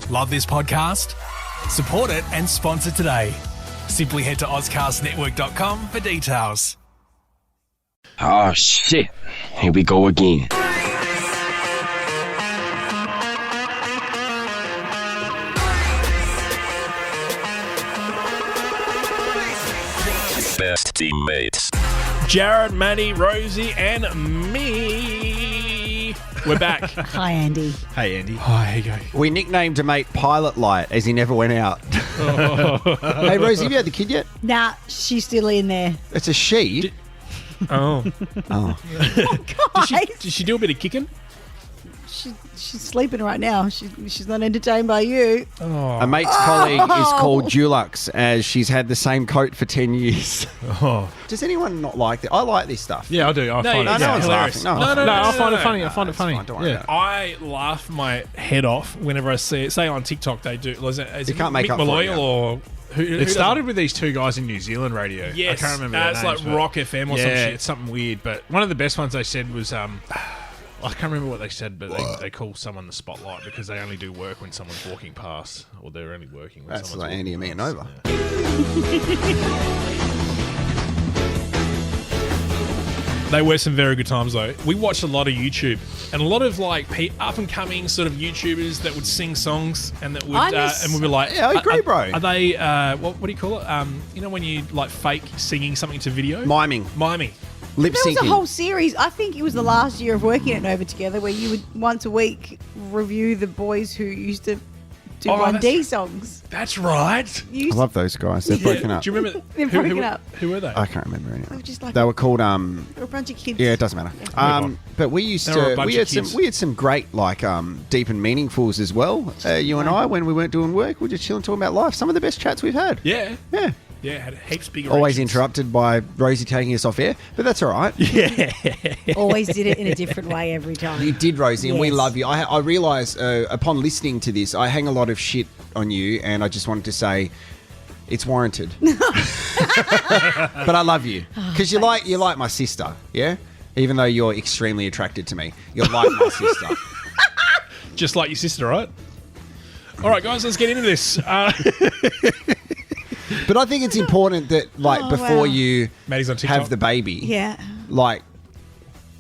Love this podcast? Support it and sponsor today. Simply head to ozcastnetwork.com for details. Oh, shit. Here we go again. Best teammates. Jared, Maddie, Rosie, and me. We're back. Hi, Andy. Hey, Andy. Oh, here you go. We nicknamed a mate Pilot Light as he never went out. Hey, Rosie, have you had the kid yet? Nah, she's still in there. It's a she. Oh. Oh. Guys, Did she do a bit of kicking? she's sleeping right now. She's not entertained by you. Oh. A mate's colleague is called Dulux, as she's had the same coat for 10 years. Oh. Does anyone not like that? I like this stuff. Yeah, I do. I find no it one's hilarious. laughing. No, I find it funny. I find it funny. fine, don't worry Yeah. about I laugh my head off whenever I see it. Say on TikTok they do. Is it can't make Mick up for it, Malloy yeah. or who It started with these two guys in New Zealand radio. Yes, I can't remember their it's names, like but- Rock FM or some yeah, shit. it's something weird. But one of the best ones they said was, I can't remember what they said, but they call someone the spotlight because they only do work when someone's walking past, or they're only working when That's someone's like Andy walking and me and past. Nova. They were some very good times though. We watched a lot of YouTube and a lot of like up and coming sort of YouTubers that would sing songs and that would and we were like, Yeah, I agree, bro. Are they what do you call it? You know when you like fake singing something to video? Miming. Lip There was a syncing. whole series. I think it was the last year of working at Nova together where you would once a week review the boys who used to do 1D songs. That's right. You I used love those guys. They're broken up. Do you remember? They're broken up. Who were they? I can't remember any. they were just like They were called they were a bunch of kids. Yeah, it doesn't matter. But we used They were a to. bunch We of had some. kids. We had some great like deep and meaningfuls as well. You and I, when we weren't doing work, we were just chilling, talking about life. Some of the best chats we've had. Yeah. Yeah. Yeah, had heaps bigger. Always interrupted by Rosie taking us off air, but that's all right. Always did it in a different way every time. You did, Rosie, and we Yes. love you. I realise upon listening to this, I hang a lot of shit on you, and I just wanted to say it's warranted. But I love you because you're like my sister, yeah. Even though you're extremely attracted to me, you're like my sister. Just like your sister, right? All right, guys, let's get into this. But I think it's important that, like, Oh, before wow. you Maddie's on TikTok. have the baby, Yeah. like,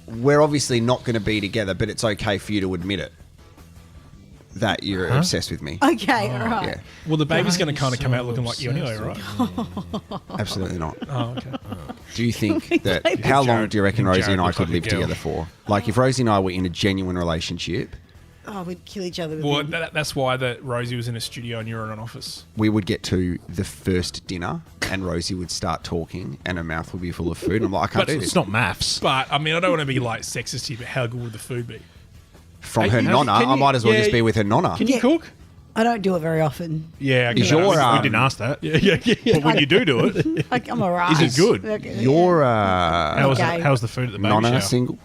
we're obviously not going to be together, but it's okay for you to admit it that you're obsessed with me. Okay, all right. Yeah, Well, the baby's going to kind of come out looking like you anyway, right? absolutely not. Oh, okay. Do you think that? Jared- How long do you reckon Jared Rosie and I looks could like a live girl. together for? Like, if Rosie and I were in a genuine relationship, Oh, we'd kill each other with Well, him. that's why that Rosie was in a studio and you were in an office. we would get to the first dinner, and Rosie would start talking, and her mouth would be full of food. And I'm like, I can't But do this. It's not maths. But, I mean, I don't want to be, like, sexist here, but how good would the food be? From her Can nonna, you- I might as well yeah, just be with her nonna. Can you Yeah. cook? I don't do it very often. Yeah. Is your, we didn't ask that. Yeah. But when you do it, I'm all right. Is it good? Okay, Your Okay. how's the food at the baby nonna shower? single?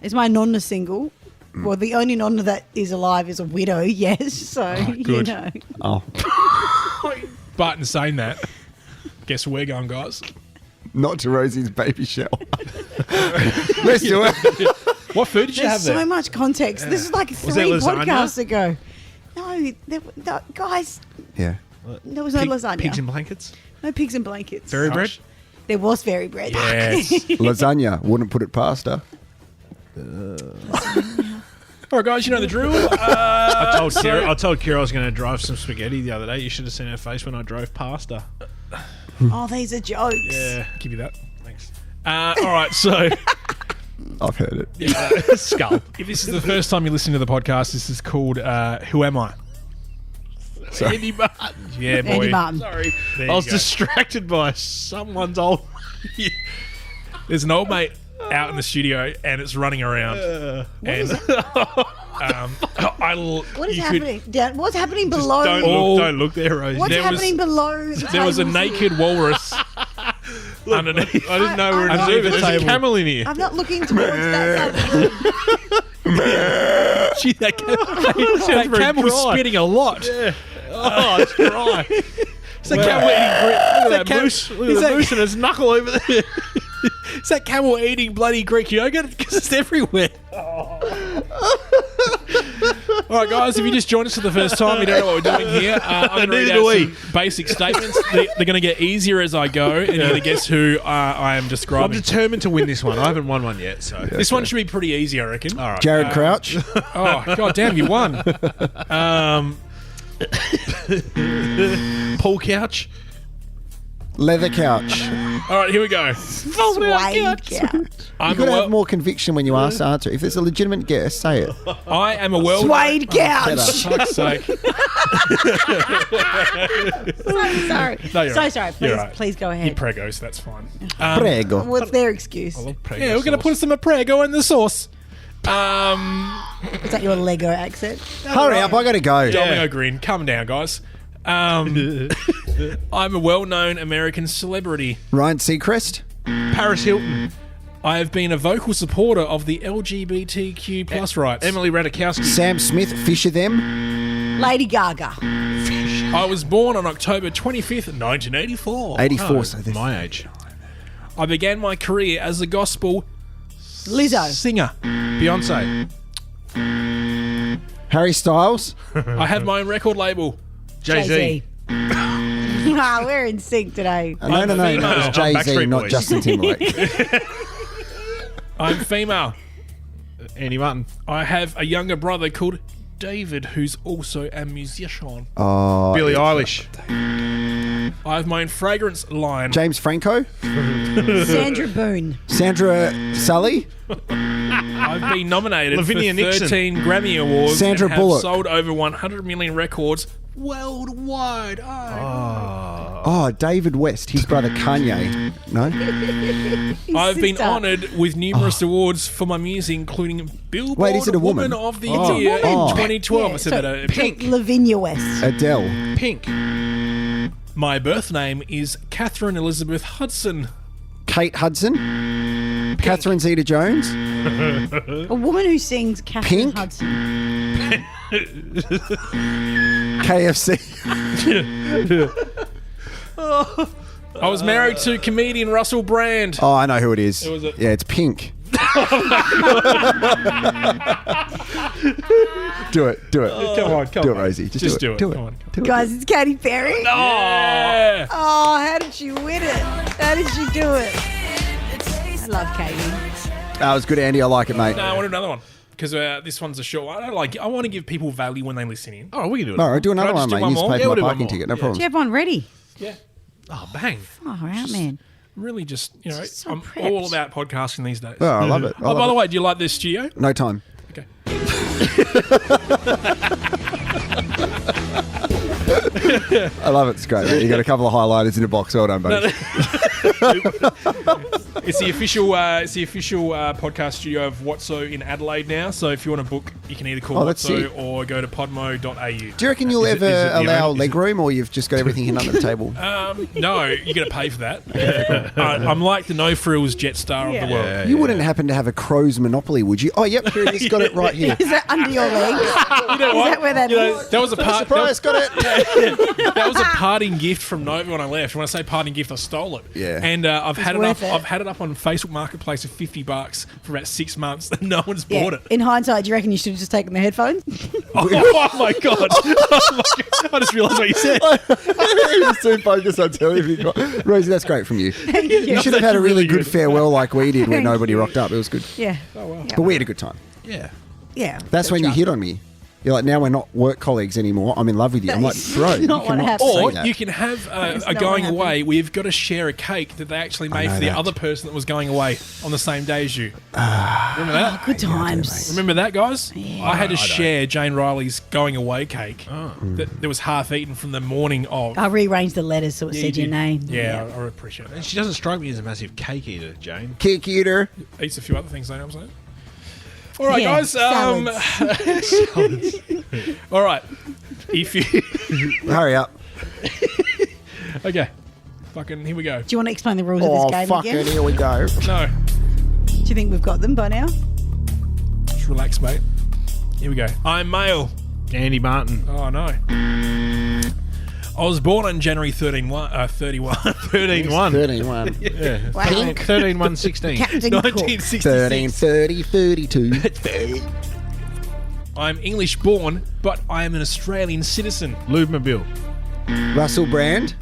Is my nonna single? Well, the only nonna that is alive is a widow, yes. So, you good. know. Oh, But in saying that, guess where we're going, guys? not to Rosie's baby shower. Let's do it. What food did you There's have so there? much context. This is like that 3 lasagna? podcasts ago. No, guys, Yeah. there was no lasagna. Pigs in blankets? No pigs and blankets. Fairy bread? There was fairy bread. Yes. Lasagna. Wouldn't put it past her. All right, guys, you know the drill. I told Kira I was going to drive some spaghetti the other day. You should have seen her face when I drove past her. Oh, these are jokes. Yeah. Give you that. Thanks. All right, so I've heard it. Skull. if this is the first time you're listening to the podcast, this is called Who Am I? Andy Martin. Yeah, boy. Andy Martin. Sorry. There I was you go. distracted by someone's old... There's an old mate out in the studio and it's running around. And What is happening? What's happening below? Don't look there, Rosie. What's there was- happening below? The There was a tables here? naked walrus underneath. I didn't know we were I'm doing not- There's a camel in here. I'm not looking towards that side of the room. Gee, that very camel's dry. spitting a lot. Yeah. Oh, it's dry. Is that camel eating Greek? Look at that moose. Look at the moose and his knuckle over there. Is that camel eating bloody Greek yogurt? Because it's everywhere. All right, guys, if you just joined us for the first time, you don't know what we're doing here. I'm going to read out some basic statements. They're going to get easier as I go, and you're going to guess who I am I'm describing. determined to win this one. I haven't won one yet, so This one should be pretty easy, I reckon. all right. Jared Crouch. Oh, god damn, you won. Paul Couch. Leather couch. All right, here we go. Suede couch. I'm You've got to have more conviction when you ask the answer. If it's a legitimate guess, say it. I am a world. Suede couch. Fuck's sake. So sorry. No, you're So right. sorry. You're Please, right. please go You ahead. pregos, that's fine. Prego. What's their excuse? Yeah, we're going to put some prego in the sauce. Is that your Lego accent? Hurry up, I got to go. Domino grin. Calm down, guys. I'm a well-known American celebrity. Ryan Seacrest. Paris Hilton. I have been a vocal supporter of the LGBTQ plus rights. Emily Ratajkowski. Sam Smith. Fisher them. Lady Gaga. I was born on October 25th, 1984. 84. So this- My age. I began my career as a gospel Lizzo. singer. Beyonce. Harry Styles. I have my own record label. Jay-Z. Ah, we're in sync today. No. It was female. Jay-Z, Backstreet not Boys. Justin Timberlake. I'm female. Andy Martin. I have a younger brother called David, who's also a musician. Oh, Billie Eilish. I have my own fragrance line. James Franco. Sandra Boone. Sandra Sully. I've been nominated Lavinia for Nixon. 13 Grammy Awards Sandra and have Bullock. sold over 100 million records worldwide. Oh, David West. His brother Kanye. No? I've been sister. honoured with numerous awards for my music, including Billboard Wait, is it a woman? of the Oh. Year Oh. in 2012. Yeah, I said so that. Pink. Lavinia West. Adele. Pink. My birth name is Catherine Elizabeth Hudson. Kate Hudson. Catherine Zeta-Jones. A woman who sings Catherine Pink? Hudson. KFC. I was married to comedian Russell Brand. Oh, I know who it is. Who was it? Yeah, it's Pink. Do it. Come on, Do it, Rosie. Just do it. Come on. Guys, it's Katy Perry. Yeah. Oh, how did she win it? How did she do it? I love Katy. That was good, Andy. I like it, mate. No, I want another one because this one's a short one. I want to give people value when they listen in. Oh, we can do it. All right, do another Can I one, just do mate. one You just more? pay Yeah, for we'll my do one parking more. ticket. No Yeah. problem. Do you have one ready? Yeah. Oh, bang. Oh, out, man. Really just, So I'm prepped. all about podcasting these days. Oh, I love it. Oh, by the way, do you like this studio? No time. Okay. I love it. It's great. Mate. You got a couple of highlighters in a box. Well done, buddy. It's the official podcast studio of Whatso in Adelaide now. So if you want to book, you can either call Oh, that's Whatso sick. or go to podmo.au. Do you reckon you'll Is it ever the allow only- leg room, or you've just got everything hidden under the table? No, you're going to pay for that. I'm like the no frills jet star of the world. You wouldn't happen to have a crow's monopoly, would you? Oh, yep, here it is. Got it right here. Is that under your legs? You know Is what? that where that You know, is? that was a part. Surprise, got it. That was a parting gift from Nova when I left. When I say parting gift, I stole it. Yeah. And I've had it up. worth it. I've had it up on Facebook Marketplace for $50 for about 6 months, and no one's Yeah. bought it. In hindsight, do you reckon you should have just taken the headphones? Oh my god! Oh my god! I just realised what you said. He was too focused on telling me. Rosie, that's great from you. Thank you. You should have had a really good farewell like we did where Thank nobody you. rocked up. It was good. Yeah. But we had a good time. Yeah. Yeah. That's when you hit on me. You're like, now we're not work colleagues anymore. I'm in love with you. I'm like, That is bro, you not what cannot happened. say Or that. you can have is a not going what away. We've got to share a cake that they actually made know for the that. other person that was going away on the same day as you. Remember that? Good times. Remember that, guys? I had to share Jane Riley's going away cake that was half eaten from the morning of. I rearranged the letters so it Yeah, said you your did. name. Yeah, I appreciate And that. she doesn't strike me as a massive cake eater, Jane. Kick eater. Eats a few other things, though, I'm saying. All right, Yeah, guys. salads. All right. If you. Hurry up. Okay. Fucking, here we go. Do you want to explain the rules of Oh, this game fuck again? it. Here we go. No. Do you think we've got them by now? Just relax, mate. Here we go. I'm male. Andy Martin. Oh, no. I was born on January 31. 13-1. 13-1. Yeah. Wow. 13-1-16. Captain Cook. 13, 1966. 30, 32. I'm English born, but I am an Australian citizen. Lubemobile. Russell Brand,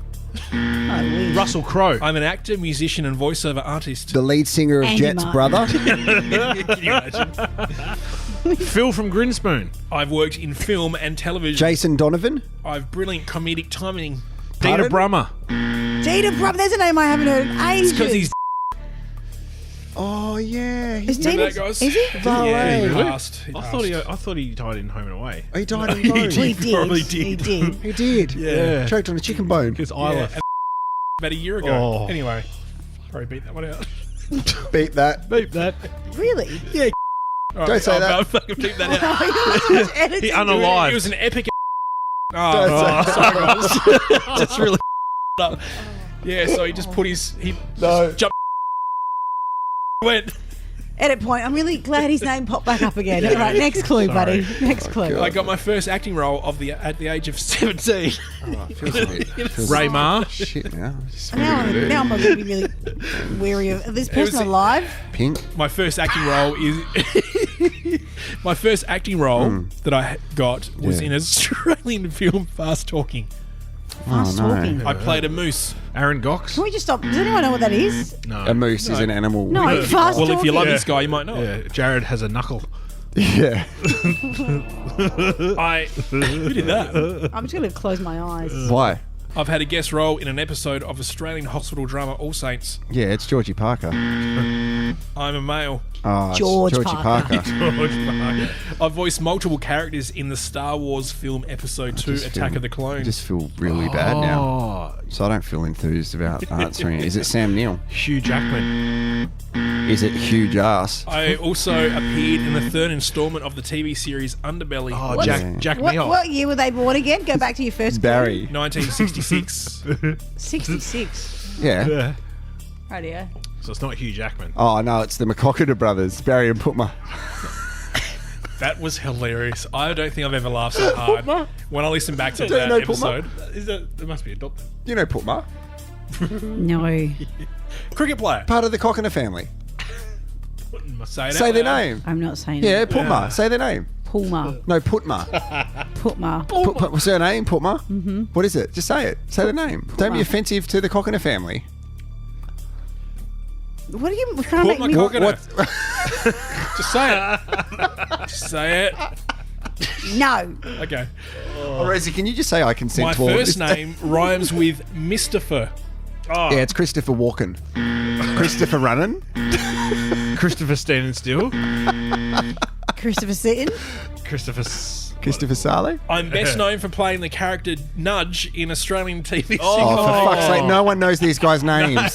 Oh, weird. Russell Crowe. I'm an actor, musician, and voiceover artist. the lead singer of Andy Jet's Martin. brother. Can you imagine? Phil from Grinspoon. I've worked in film and television. Jason Donovan. I've brilliant comedic timing. Dieter Brummer. Dieter Brummer. There's a name I haven't heard in ages. Because he's Oh yeah, Is remember Dieter- that, guys? Is he? Yeah, he Really? passed. He I passed. thought he died in Home and Away. he died in bone. He did. probably He did. did. He did. Yeah. Choked on a chicken bone. Because Yeah, Isla. and about a year ago. Oh. Anyway, probably beat that one out. Beat that. Beep that. Really? Don't say that. I'll fucking beat that out. He unalive. It was an epic. Don't Oh, say sorry, guys. Just really up. Yeah, so he just put his. He No. jumped. Went. Edit point. I'm really glad his name popped back up again. All right, next clue, buddy. Next clue. I got my first acting role at the age of 17. Oh, it feels a bit. Feels Ray like Mar. shit now. Just Now I'm going to be really wary of this person was- alive. Pink. My first acting role is my first acting role that I got was Yeah. in an Australian film, Fast Talking. Fast no. talking. I played a moose. Aaron Gox. Can we just stop? Does anyone know what that is? No. A moose is an animal. No, fast Well, talking. if you love this guy, you might know. it. Yeah, Jared has a knuckle. Yeah. Who did that? I'm just going to close my eyes. Why? I've had a guest role in an episode of Australian hospital drama All Saints. Yeah, it's Georgie Parker. I'm a male. Oh, it's George Georgie Parker. Parker. I've voiced multiple characters in the Star Wars film Episode 2, just Attack feel- of the I Clones. just feel really bad now. Oh, So I don't feel enthused about answering it. Is it Sam Neill? Hugh Jackman. Is it huge ass? I also appeared in the third installment of the TV series Underbelly. Oh, What's- Jack What, Meehoff. what year were they born again? Go back to your first Barry. 1966. clue. 66. Yeah. Yeah. Radio. So it's not Hugh Jackman. Oh no, it's the McCockett brothers, Barry and Putma. That was hilarious. I don't think I've ever laughed so hard when I listen back to Don't you that know episode. There must be a doctor. You know Putma, No. Cricket player. part of the Cockiner family. Say, it Say out their loud. name. I'm not saying Yeah, it. Putma. Say their name. Pulma. No, Putma. Putma. What's her name? Putma. Mm-hmm. What is it? Just say it. Say the name. Don't be Putma. offensive to the Cockiner family. What are you trying to Put make my me... cock in it. Just say it. Just say it. No. Okay. Oh, Rosie, can you just say I consent My to all of first this? name rhymes with Mr. Oh, Yeah, it's Christopher Walken. Christopher Runnin. Christopher Standing Still. Christopher Seaton. Christopher. Christopher Saleh. I'm best known for playing the character Nudge in Australian TV Oh, sitcom. for fuck's sake, no one knows these guys' names.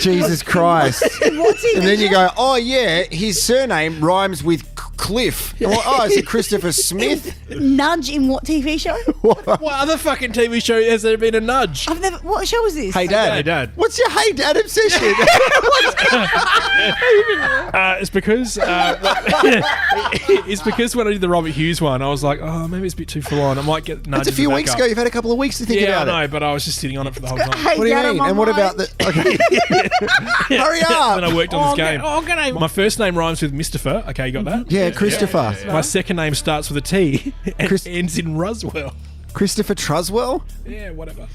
Jesus Christ. What's he? And then you go, oh yeah, his surname rhymes with Cliff. And oh, is it Christopher Smith? Nudge in what TV show? What other fucking TV show has there been a Nudge? I've never... What show was this? Hey Dad. Hey, Dad. What's your Hey Dad obsession? It's because it's because when I did the Robert Hughes one, I was like, oh, maybe it's a bit too full on. I might get nudged. It's a few weeks ago. You've had a couple of weeks to think Yeah, I about know, it. but I was just sitting on it for the whole time. Hey, What do you Dad, I'm mean? on And what mine. about the? Okay. Hurry up! Then I worked on this game. Okay. My first name rhymes with Mr. Okay, you got that? Yeah, Christopher. My second name starts with a T and Chris- ends in Ruswell. Christopher Truswell. Yeah, whatever.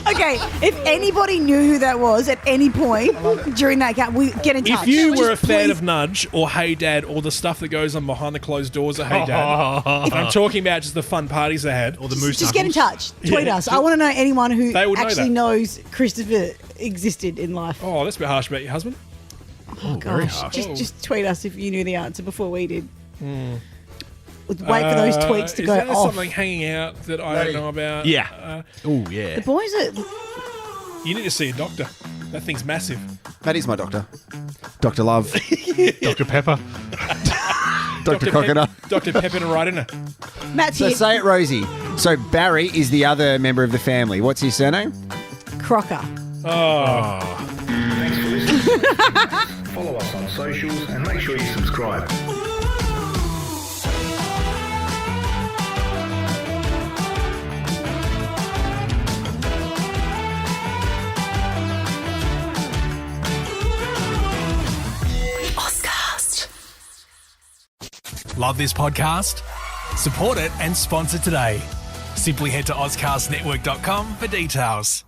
Okay, if anybody knew who that was at any point during that game, we get in touch. If you were a Just fan please- of Nudge or Hey Dad or the stuff that goes on behind the closed doors of Hey Dad, and I'm talking about just the fun parties they had. Or the moose just get in knuckles. touch. Tweet us. I want to know anyone who They would know actually that. knows Christopher existed in life. Oh, that's a bit harsh about your husband. Oh, very Gosh, harsh. just tweet us if you knew the answer before we did. Wait for those tweets to is go there off. something hanging out that I don't know about? Yeah. Oh, yeah. The boys are... You need to see a doctor. That thing's massive. That is my doctor. Dr. Love. Dr. Pepper. Dr. Cockiner. Dr. Pepper right in it. Matt's So here. say it, Rosie. So Barry is the other member of the family. What's his surname? Crocker. Oh. Thanks for listening. Follow us on socials and make sure you subscribe. Love this podcast? Support it and sponsor today. Simply head to ozcastnetwork.com for details.